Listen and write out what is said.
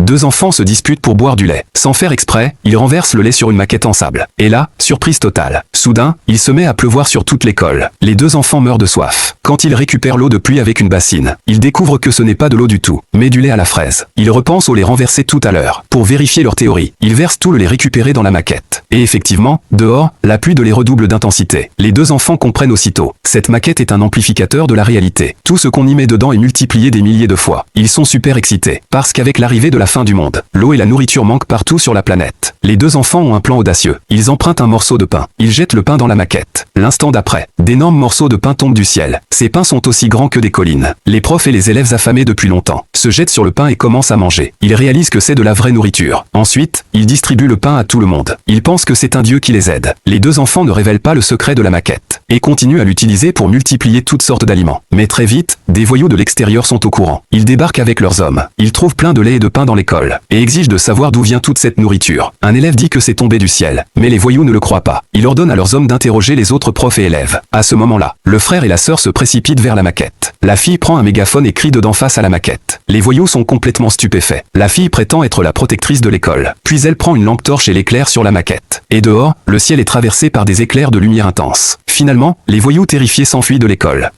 Deux enfants se disputent pour boire du lait. Sans faire exprès, ils renversent le lait sur une maquette en sable. Et là, surprise totale. Soudain, il se met à pleuvoir sur toute l'école. Les deux enfants meurent de soif. Quand ils récupèrent l'eau de pluie avec une bassine, ils découvrent que ce n'est pas de l'eau du tout, mais du lait à la fraise. Ils repensent au lait renversé tout à l'heure. Pour vérifier leur théorie, ils versent tout le lait récupéré dans la maquette. Et effectivement, dehors, la pluie de lait redouble d'intensité. Les deux enfants comprennent aussitôt. Cette maquette est un amplificateur de la réalité. Tout ce qu'on y met dedans est multiplié des milliers de fois. Ils sont super excités. Parce qu'avec l'arrivée de la fin du monde, l'eau et la nourriture manquent partout sur la planète. Les deux enfants ont un plan audacieux. Ils empruntent un morceau de pain. Ils jettent le pain dans la maquette. L'instant d'après, d'énormes morceaux de pain tombent du ciel. Ces pains sont aussi grands que des collines. Les profs et les élèves affamés depuis longtemps se jettent sur le pain et commencent à manger. Ils réalisent que c'est de la vraie nourriture. Ensuite, ils distribuent le pain à tout le monde. Ils pensent que c'est un dieu qui les aide. Les deux enfants ne révèlent pas le secret de la maquette et continuent à l'utiliser pour multiplier toutes sortes d'aliments. Mais très vite, des voyous de l'extérieur sont au courant. Ils débarquent avec leurs hommes. Ils trouvent plein de lait et de pain dans l'école et exigent de savoir d'où vient toute cette nourriture. Un élève dit que c'est tombé du ciel, mais les voyous ne le croient pas. Ils ordonnent à leurs hommes d'interroger les autres profs et élèves. À ce moment-là, le frère et la sœur se précipitent vers la maquette. La fille prend un mégaphone et crie dedans face à la maquette. Les voyous sont complètement stupéfaits. La fille prétend être la protectrice de l'école. Puis elle prend une lampe torche et l'éclaire sur la maquette. Et dehors, le ciel est traversé par des éclairs de lumière intense. Finalement, les voyous terrifiés s'enfuient de l'école.